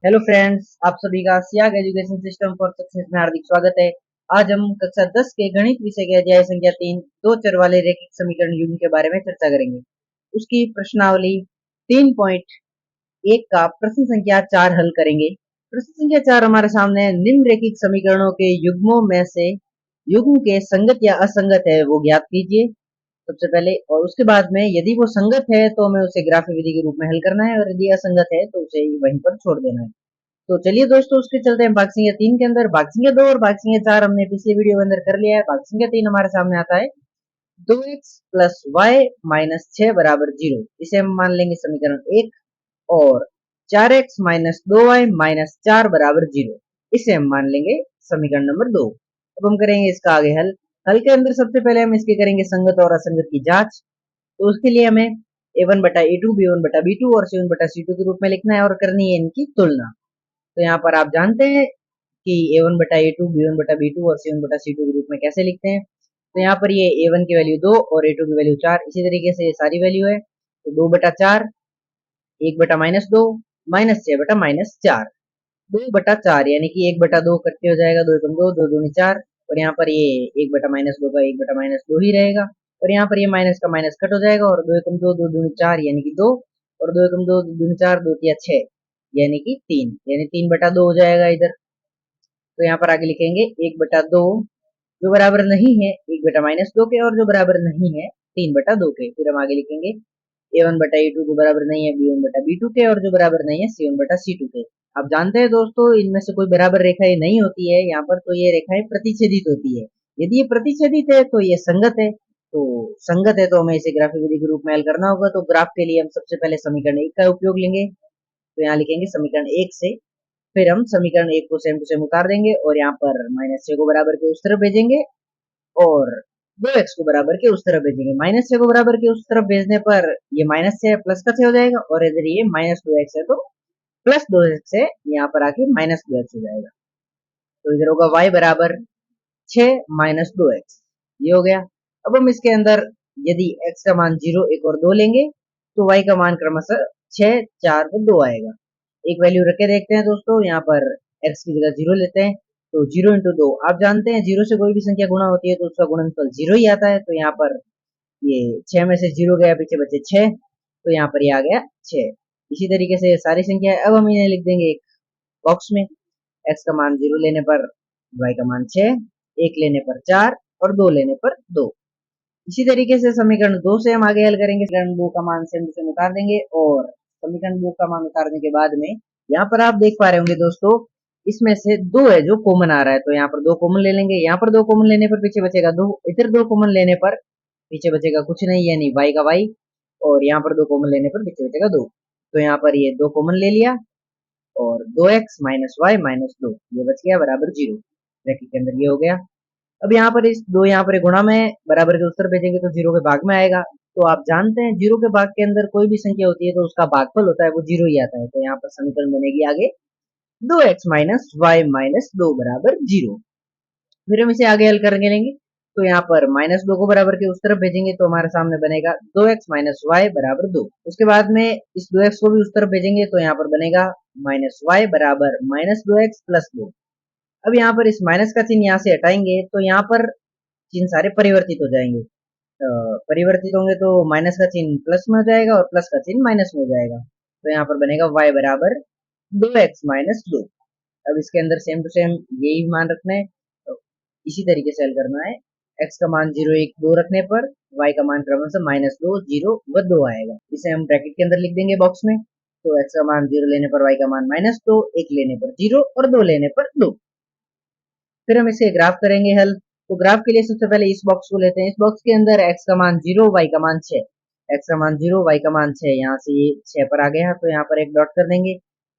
Hello friends, आप सभी का Siyag education system for success में हार्दिक स्वागत है। आज हम कक्षा 10 के गणित विषय के अध्याय संख्या 3 दो चर वाले रैखिक समीकरण युग्म के बारे में चर्चा करेंगे। उसकी प्रश्नावली 3.1 का प्रश्न संख्या 4 हल करेंगे। प्रश्न संख्या 4 हमारे सामने है, निम्न रैखिक समीकरणों के युग्मों में से युग्म के संगत या असंगत है वो ज्ञात कीजिए सबसे पहले, और उसके बाद में यदि वो संगत है तो हमें उसे ग्राफिक विधि के रूप में हल करना है, और यदि असंगत है तो उसे वहीं पर छोड़ देना है। तो चलिए दोस्तों, उसके चलते हैं भाग संख्या 3 के अंदर। भाग संख्या 2 और भाग संख्या 4 हमने पिछले वीडियो के अंदर कर लिया है। भाग संख्या 3 हमारे सामने आता है 2x प्लस वाई माइनस 6 बराबर 0। इसे हम मान लेंगे समीकरण 1। और 4x माइनस 2y माइनस 4 बराबर 0, इसे हम मान लेंगे समीकरण नंबर 2। अब हम करेंगे इसका आगे हल। हल के अंदर सबसे पहले हम इसके करेंगे संगत और असंगत की जांच। तो उसके लिए हमें a1 बटा a2, b1 बटा b2 और c1 बटा c2 के रूप में लिखना है और करनी है इनकी तुलना। तो यहाँ पर आप जानते हैं कि a1 बटा a2, b1 बटा b2 और c1 बटा c2 के रूप में कैसे लिखते हैं। तो यहाँ पर ये a1 की वैल्यू 2 और a2 की वैल्यू 4, इसी तरीके से ये सारी वैल्यू है। तो 2 बटा 4, 1 बटा माइनस 2, माइनस 6 बटा माइनस 4, 2 बटा 4 यानी कि 1 बटा 2 कट के हो जाएगा, 2 एकम 2, 2 दूनी 4। और यहाँ पर ये 1 बटा माइनस 2 का 1 बटा माइनस 2 ही रहेगा। और यहाँ पर ये माइनस का माइनस कट हो जाएगा, और 2 एकम 2, 2 दूनी 4 यानी कि 2, और 2 एकम 2, 2 दूनी 4, 2 तिया 6 यानी कि 3, यानी 3 बटा 2 हो जाएगा इधर। तो यहाँ पर आगे लिखेंगे 1/2 जो बराबर नहीं है 1/-2 के, और जो बराबर नहीं है 3/2 के। फिर हम आगे लिखेंगे a1/a2 जो बराबर नहीं है b1/b2 के, और जो बराबर नहीं है c1/c2 के। आप जानते हैं दोस्तों, इनमें से कोई बराबर रेखाएं नहीं होती है यहाँ पर, तो ये रेखाएं प्रतिच्छेदित होती है। यदि ये प्रतिच्छेदित है तो ये संगत है। तो संगत है तो हमें इसे ग्राफिक विधि के रूप में हल करना होगा। तो ग्राफ के लिए हम सबसे पहले समीकरण 1 का उपयोग लेंगे। तो यहाँ लिखेंगे समीकरण 1 से, फिर हम समीकरण 1 को सेम टू सेम उतार देंगे और यहाँ पर -6 को बराबर के उस तरफ भेजेंगे, और 2x को बराबर के उस तरफ भेजेंगे। -6 को बराबर के उस तरफ भेजने पर ये -6 प्लस का 6 हो जाएगा, और इधर ये -2x है तो +2x है, यहाँ पर आके -2x हो जाएगा। तो इधर होगा y बराबर 6 माइनस 2x, ये हो गया। अब हम इसके अंदर यदि x का मान 0, 1 और 2 लेंगे तो y का मान क्रमशः 6, 4 व 2 आएगा। एक वैल्यू रख के देखते हैं दोस्तों, यहाँ पर x की जगह 0 लेते हैं। तो 0 इंटू 2, आप जानते हैं 0 से कोई भी संख्या गुणा होती है तो उसका गुणनफल 0 ही आता है। तो यहाँ पर ये 6 में से 0 गया, पीछे बचे 6, तो यहाँ पर ये आ गया 6। इसी तरीके से सारी संख्या है। अब हम इन्हें लिख देंगे एक बॉक्स में। x का मान 0 लेने पर y का मान 6, 1 लेने पर 4 और 2 लेने पर 2। इसी तरीके से समीकरण 2 से हम आगे हल करेंगे। समीकरण 2 का मान सेम टू सेम उतार देंगे, और समीकरण 2 का मान उतारने के बाद में यहाँ पर आप देख पा रहे होंगे दोस्तों, इसमें से 2 है जो कॉमन आ रहा है। तो यहाँ पर 2 कॉमन ले लेंगे। यहाँ पर 2 कॉमन लेने पर पीछे बचेगा 2, इधर 2 कॉमन लेने पर पीछे बचेगा कुछ नहीं, यानी y का y, और यहाँ पर 2 कॉमन लेने पर पीछे बचेगा 2। तो यहाँ पर ये 2 कॉमन ले लिया, और 2x माइनस वाई माइनस 2 ये बच गया बराबर 0। ब्रैकेट के अंदर ये हो गया। अब यहाँ पर इस 2 यहाँ पर गुणा में बराबर के उत्तर भेजेंगे तो 0 के भाग में आएगा। तो आप जानते हैं 0 के भाग के अंदर कोई भी संख्या होती है तो उसका भागफल होता है वो 0 ही आता है। तो यहाँ पर समीकरण बनेगी आगे 2x माइनस वाई माइनस 2 बराबर 0। फिर हम इसे आगे हल करके लेंगे। तो यहाँ पर -2 को बराबर के उस तरफ भेजेंगे तो हमारे सामने बनेगा 2x माइनस वाई बराबर 2। उसके बाद में इस 2x को भी उस तरफ भेजेंगे तो यहाँ पर बनेगा -y बराबर -2x प्लस 2। अब यहाँ पर इस माइनस का चिन्ह यहाँ से हटाएंगे तो यहाँ पर चिन्ह सारे परिवर्तित हो जाएंगे। परिवर्तित होंगे तो माइनस का चिन्ह प्लस में हो जाएगा और प्लस का चिन्ह माइनस में हो जाएगा। तो यहाँ पर बनेगा y बराबर 2x माइनस 2। अब इसके अंदर सेम टू सेम यही मान रखना है। तो इसी तरीके से हल करना है। x का मान 0, 1, 2 रखने पर y का मान क्रमशः -2, 0 व 2 आएगा। इसे हम ब्रैकेट के अंदर लिख देंगे बॉक्स में। तो x का मान 0 लेने पर y का मान -2, 1 लेने पर 0 और 2 लेने पर 2। फिर हम इसे ग्राफ करेंगे हल। तो ग्राफ के लिए सबसे पहले इस बॉक्स को लेते हैं। इस बॉक्स के अंदर x का मान 0, y का मान 6, x का मान 0, y का मान 6, यहाँ से ये 6 पर आ गया तो यहाँ पर एक डॉट कर देंगे।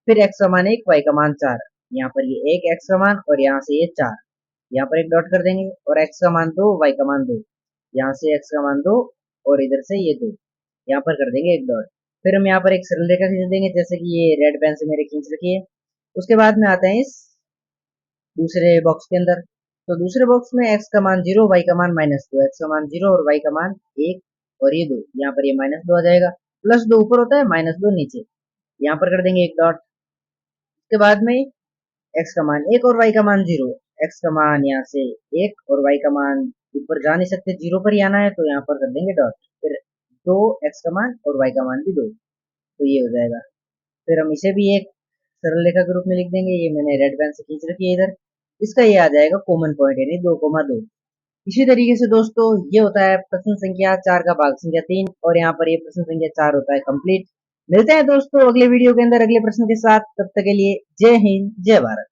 फिर x का मान 1, y का मान 4, यहाँ पर ये 1 x का मान और यहाँ से ये 4, यहाँ पर एक डॉट कर देंगे। और x का मान 2, y का मान 2, यहाँ से x का मान 2 और इधर से ये 2, यहाँ पर कर देंगे एक डॉट। फिर हम यहाँ पर एक सरल रेखा खींच देंगे, जैसे कि ये रेड पेन से मेरे खींच रखी है। उसके बाद में आते हैं इस दूसरे बॉक्स के अंदर। तो दूसरे बॉक्स में x का मान 0, y का मान -2, x का मान 0 और y का मान 1 और ये 2, यहाँ पर ये -2 आ जाएगा। +2 ऊपर होता है, -2 नीचे, यहाँ पर कर देंगे एक डॉट। उसके बाद में x का मान 1 और y का मान 0। x का मान यहाँ से 1 और y का मान ऊपर जा नहीं सकते, 0 पर ही आना है, तो यहाँ पर कर देंगे डॉट। फिर 2 x का मान और y का मान भी 2, तो ये हो जाएगा। फिर हम इसे भी एक सरल रेखा के रूप में लिख देंगे, ये मैंने रेड पेन से खींच रखी है इधर। इसका ये आ जाएगा कॉमन पॉइंट, यानी 2,2। इसी तरीके से दोस्तों ये होता है प्रश्न संख्या 4 का भाग संख्या 3, और यहाँ पर ये प्रश्न संख्या 4 होता है कंप्लीट। मिलते हैं दोस्तों अगले वीडियो के अंदर अगले प्रश्न के साथ, तब तक के लिए जय हिंद जय भारत।